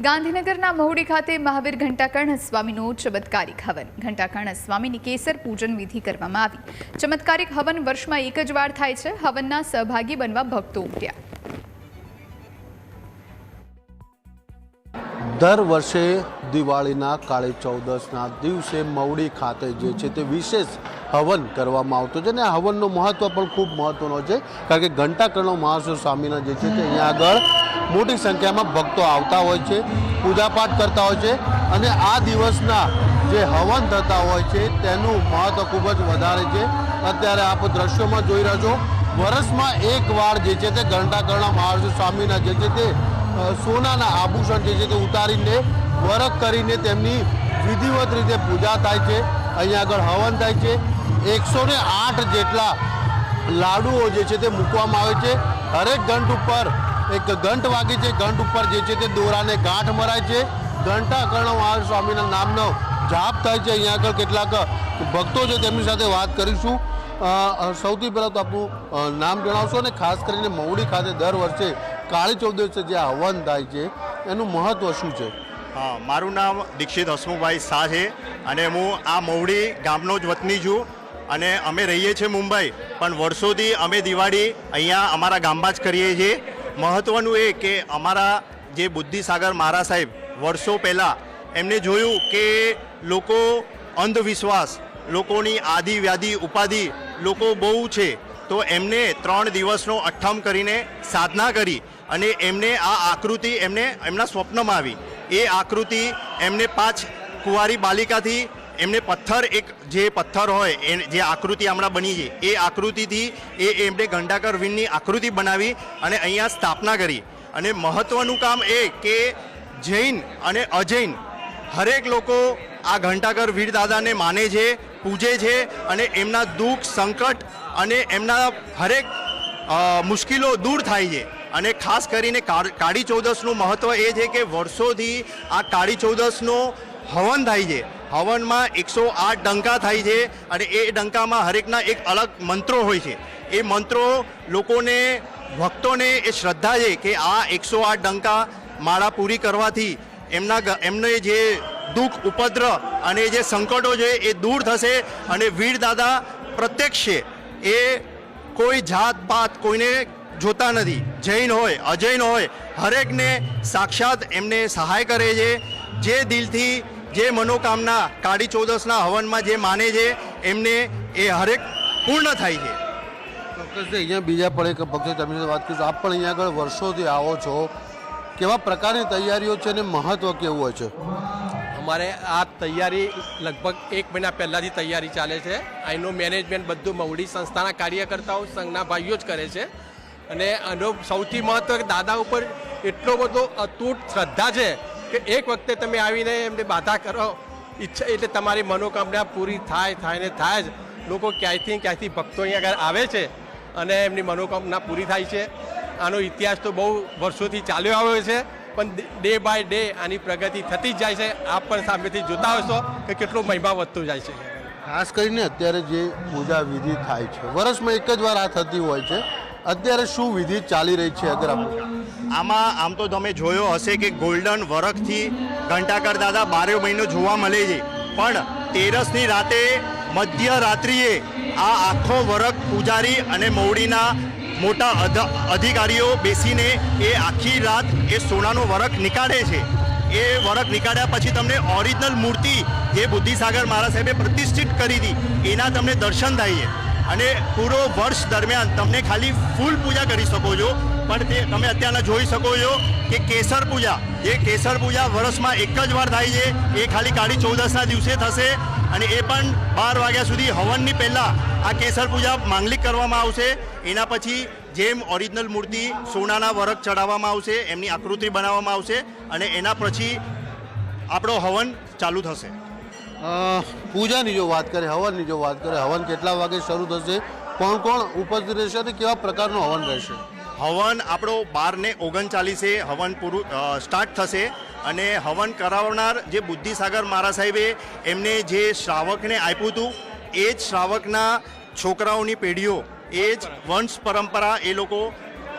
ગાંધીનગરના મહુડી ખાતે મહાવીર ઘંટાકર્ણ સ્વામીનો ચમત્કારિક હવન. ઘંટાકર્ણ સ્વામીની કેસર પૂજન વિધિ કરવામાં આવી. ચમત્કારિક હવન વર્ષમાં એક જ વાર થાય છે. હવનના સહભાગી બનવા ભક્તો ઉમટ્યા. દર વર્ષે દિવાળીના કાળી ચૌદસના દિવસે મહુડી ખાતે જે છે તે વિશેષ હવન કરવામાં આવતો છે અને આ હવનનું મહત્ત્વ પણ ખૂબ મહત્ત્વનો છે, કારણ કે ઘંટાકર્ણ મહાવીર સ્વામીના જે છે તે અહીંયા આગળ મોટી સંખ્યામાં ભક્તો આવતા હોય છે, પૂજાપાઠ કરતા હોય છે અને આ દિવસના જે હવન થતા હોય છે તેનું મહત્ત્વ ખૂબ જ વધારે છે. અત્યારે આપ દ્રશ્યોમાં જોઈ રહ્યા છો, વર્ષમાં એક વાર જે છે તે ઘંટાકર્ણ મહાવીર સ્વામીના જે છે તે સોનાના આભૂષણ જે છે તે ઉતારીને વરખ કરીને તેમની વિધિવત રીતે પૂજા થાય છે. અહીંયા આગળ હવન થાય છે. 108 જેટલા લાડુઓ જે છે તે મૂકવામાં આવે છે. હરેક ઘંટ ઉપર એક ઘંટ વાગી છે. ઘંટ ઉપર જે છે તે દોરાને ગાંઠ મરાય છે. ઘંટાકર્ણ મહાવીર સ્વામીના નામનો જાપ થાય છે. અહીંયા આગળ કેટલાક ભક્તો છે તેમની સાથે વાત કરીશું. સૌથી પહેલાં તો આપનું નામ જણાવશો અને ખાસ કરીને મહુડી ખાતે દર વર્ષે કાળી ચૌદસે જે હવન થાય છે એનું મહત્ત્વ શું છે? હા, મારું નામ દીક્ષિત હસમુભાઈ શાહ છે અને હું આ મહુડી ગામનો જ વતની છું અને અમે રહીએ છીએ મુંબઈ, પણ વર્ષોથી અમે દિવાળી અહીંયા અમારા ગામમાં જ કરીએ છીએ. મહત્ત્વનું એ કે અમારા જે બુદ્ધિસાગર મહારાજ સાહેબ વર્ષો પહેલાં એમને જોયું કે લોકો અંધવિશ્વાસ, લોકોની આદિ વ્યાધિ ઉપાધિ લોકો બહુ છે, તો એમને 3 દિવસનો અઠ્ઠમ કરીને સાધના કરી અને એમને આ આકૃતિ એમના સ્વપ્નમાં આવી. એ આકૃતિ એમને 5 કુંવારી બાલિકાથી એમને એક જે પથ્થર હોય જે આકૃતિ હમણાં બની છે એ આકૃતિથી એમને ઘંટાકર વીરની આકૃતિ બનાવી અને અહીંયા સ્થાપના કરી. અને મહત્ત્વનું કામ એ કે જૈન અને અજૈન હરેક લોકો આ ઘંટાકર વીર દાદાને માને છે, પૂજે છે અને એમના દુઃખ સંકટ અને એમના હરેક મુશ્કેલો દૂર થાય છે. અને ખાસ કરીને કાળી ચૌદસનું મહત્ત્વ એ છે કે વર્ષોથી આ કાળી ચૌદસનો હવન થાય છે. હવનમાં 108 ડંકા થાય છે અને એ ડંકામાં હરેકના એક અલગ મંત્રો હોય છે. એ મંત્રો લોકોને, ભક્તોને એ શ્રદ્ધા છે કે આ 108 ડંકા માળા પૂરી કરવાથી એમને જે દુઃખ ઉપદ્રવ અને જે સંકટો છે એ દૂર થશે અને વીર દાદા પ્રત્યક્ષ છે. એ કોઈ જાત પાત કોઈને જોતા નથી. જૈન હોય અજૈન હોય હરેકને સાક્ષાત એમને સહાય કરે છે. જે દિલથી જે મનોકામના કાળી ચૌદસના હવનમાં જે માને છે એમને એ હરેક પૂર્ણ થાય છે. ચોક્કસ. અહીંયા બીજા પણ એક ભક્તો તેમની સાથે વાત કરીશું. આપ પણ અહીંયા આગળ વર્ષોથી આવો છો, કેવા પ્રકારની તૈયારીઓ છે અને મહત્ત્વ કેવું હોય છે? અમારે આ તૈયારી લગભગ 1 મહિના પહેલાંથી તૈયારી ચાલે છે. અહીંનું મેનેજમેન્ટ બધું મહુડી સંસ્થાના કાર્યકર્તાઓ સંઘના ભાઈઓ જ કરે છે અને આનો સૌથી મહત્ત્વ દાદા ઉપર એટલો બધો અતૂટ શ્રદ્ધા છે કે એક વખતે તમે આવીને એમને બાધા કરો ઈચ્છા એટલે તમારી મનોકામના પૂરી થાય ને થાય જ. લોકો ક્યાંયથી ભક્તો અહીંયા આગળ આવે છે અને એમની મનોકામના પૂરી થાય છે. આનો ઇતિહાસ તો બહુ વર્ષોથી ચાલ્યો આવ્યો છે, પણ ડે બાય ડે આની પ્રગતિ થતી જ જાય છે. આપ પણ સામેથી જોતા હશો કે કેટલો મહિમા વધતો જાય છે. ખાસ કરીને અત્યારે જે પૂજા વિધિ થાય છે વર્ષમાં એક જ વાર આ થતી હોય છે, અત્યારે શું વિધિ ચાલી રહી છે? અગર આમ તો તમે જોયો હશે કે ગોલ્ડન વરખથી ઘંટાકર દાદા 12 મહિનો જોવા મળે છે, પણ 13ની રાતે મધ્યરાત્રિએ આ આખો વરખ પૂજારી અને મહુડીના મોટા અધિકારીઓ બેસીને એ આખી રાત એ સોનાનો વરખ નીકાળે છે. એ વરખ નીકાળ્યા પછી તમને ઓરિજિનલ મૂર્તિ જે બુદ્ધિસાગર મહારાજ સાહેબે પ્રતિષ્ઠિત કરી હતી એના તમને દર્શન થાય છે. અને પૂરો વર્ષ દરમિયાન તમને ખાલી ફૂલ પૂજા કરી શકો છો, પણ તે તમે અત્યારના જોઈ શકો છો કે કેસર પૂજા, જે કેસર પૂજા વર્ષમાં એક જ વાર થાય છે, એ ખાલી કાળી ચૌદસના દિવસે થશે અને એ પણ 12 વાગ્યા સુધી હવનની પહેલાં આ કેસર પૂજા માંગલિક કરવામાં આવશે. એના પછી જેમ ઓરિજિનલ મૂર્તિ સોનાના વરખ ચડાવવામાં આવશે, એમની આકૃતિ બનાવવામાં આવશે અને એના પછી આપણો હવન ચાલુ થશે. પૂજાની જો વાત કરીએ, હવનની જો વાત કરીએ, હવન કેટલા વાગે શરૂ થશે, કોણ કોણ ઉપસ્થિત રહેશે અને કેવા પ્રકારનું હવન રહેશે? હવન આપણો 12:39 હવન પૂરું સ્ટાર્ટ થશે અને હવન કરાવનાર જે બુદ્ધિસાગર મહારાજ સાહેબે એમને જે શ્રાવકને આપ્યું હતું એ જ શ્રાવકના છોકરાઓની પેઢીઓ, એ જ વંશ પરંપરા એ લોકો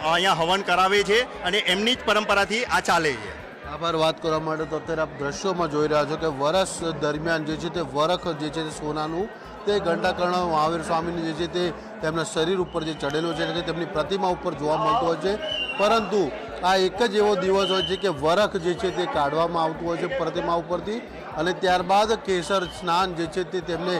અહીંયા હવન કરાવે છે અને એમની જ પરંપરાથી આ ચાલે છે. આભાર વાત કરવા માટે તો અત્યારે આપ દ્રશ્યોમાં જોઈ રહ્યા છો કે વર્ષ દરમિયાન જે છે તે વરખ જે છે તે સોનાનું તે ઘંટાકર્ણ મહાવીર સ્વામીની જે છે તે તેમના શરીર ઉપર જે ચડેલો છે કે તેમની પ્રતિમા ઉપર જોવા મળતો હોય છે, પરંતુ આ એક જ એવો દિવસ હોય છે કે વરખ જે છે તે કાઢવામાં આવતું હોય છે પ્રતિમા ઉપરથી અને ત્યારબાદ કેસર સ્નાન જે છે તે તેમને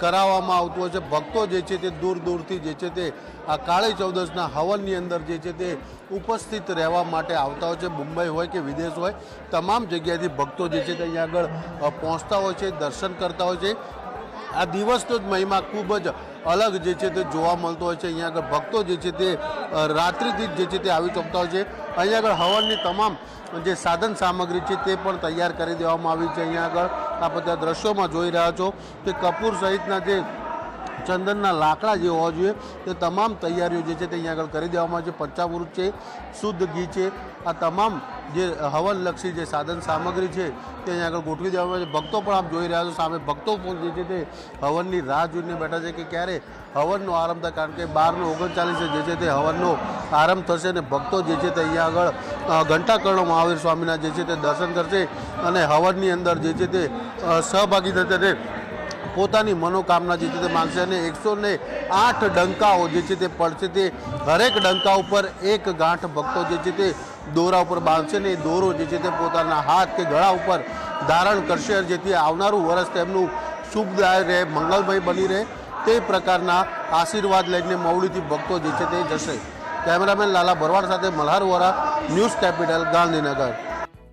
કરાવવામાં આવતું હોય છે. ભક્તો જે છે તે દૂર દૂરથી જે છે તે આ કાળી ચૌદસના હવનની અંદર જે છે તે ઉપસ્થિત રહેવા માટે આવતા હોય છે. મુંબઈ હોય કે વિદેશ હોય, તમામ જગ્યાએથી ભક્તો જે છે તે અહીંયા આગળ પહોંચતા હોય છે, દર્શન કરતા હોય છે. આ દિવસનો જ મહિમા ખૂબ જ અલગ જે છે તે જોવા મળતો હોય છે. અહીંયા આગળ ભક્તો જે છે તે રાત્રિથી જે છે તે આવી ચોકતા હોય છે. અહીંયા આગળ હવનની તમામ જે સાધન સામગ્રી છે તે પણ તૈયાર કરી દેવામાં આવી છે. અહીંયા આગળ આ બધા દ્રશ્યોમાં જોઈ રહ્યા છો કે કપૂર સહિતના જે ચંદનના લાકડા જે હોવા જોઈએ તે તમામ તૈયારીઓ જે છે તે અહીંયા આગળ કરી દેવામાં આવે છે. પંચામૃત છે, શુદ્ધ ઘી છે, આ તમામ જે હવનલક્ષી જે સાધન સામગ્રી છે તે અહીંયા આગળ ગોઠવી દેવામાં આવે છે. ભક્તો પણ આપ જોઈ રહ્યા છો, સામે ભક્તો પણ જે છે તે હવનની રાહ જોઈને બેઠા છે કે ક્યારે હવનનો આરંભ થાય, કારણ કે 12:39 જે છે તે હવનનો આરંભ થશે અને ભક્તો જે છે તે અહીંયા આગળ ઘંટાકર્ણ મહાવીર સ્વામીના જે છે તે દર્શન કરશે અને હવનની અંદર જે છે તે સહભાગી થશે તે પોતાની મનોકામના જે છે તે માંગશે અને 108 ડંકાઓ જે છે તે પડશે. તે હરેક ડંકા ઉપર એક ગાંઠ ભક્તો જે છે તે દોરા ઉપર બાંધશે ને એ દોરો જે છે તે પોતાના હાથ કે ગળા ઉપર ધારણ કરશે, જેથી આવનારું વર્ષ તેમનું શુભદાય રહે, મંગલમય બની રહે તે પ્રકારના આશીર્વાદ લઈને મવડીથી ભક્તો જે છે તે જશે. કેમેરામેન લાલા ભરવાડ સાથે મલ્હાર વોરા, ન્યૂઝ કેપિટલ, ગાંધીનગર.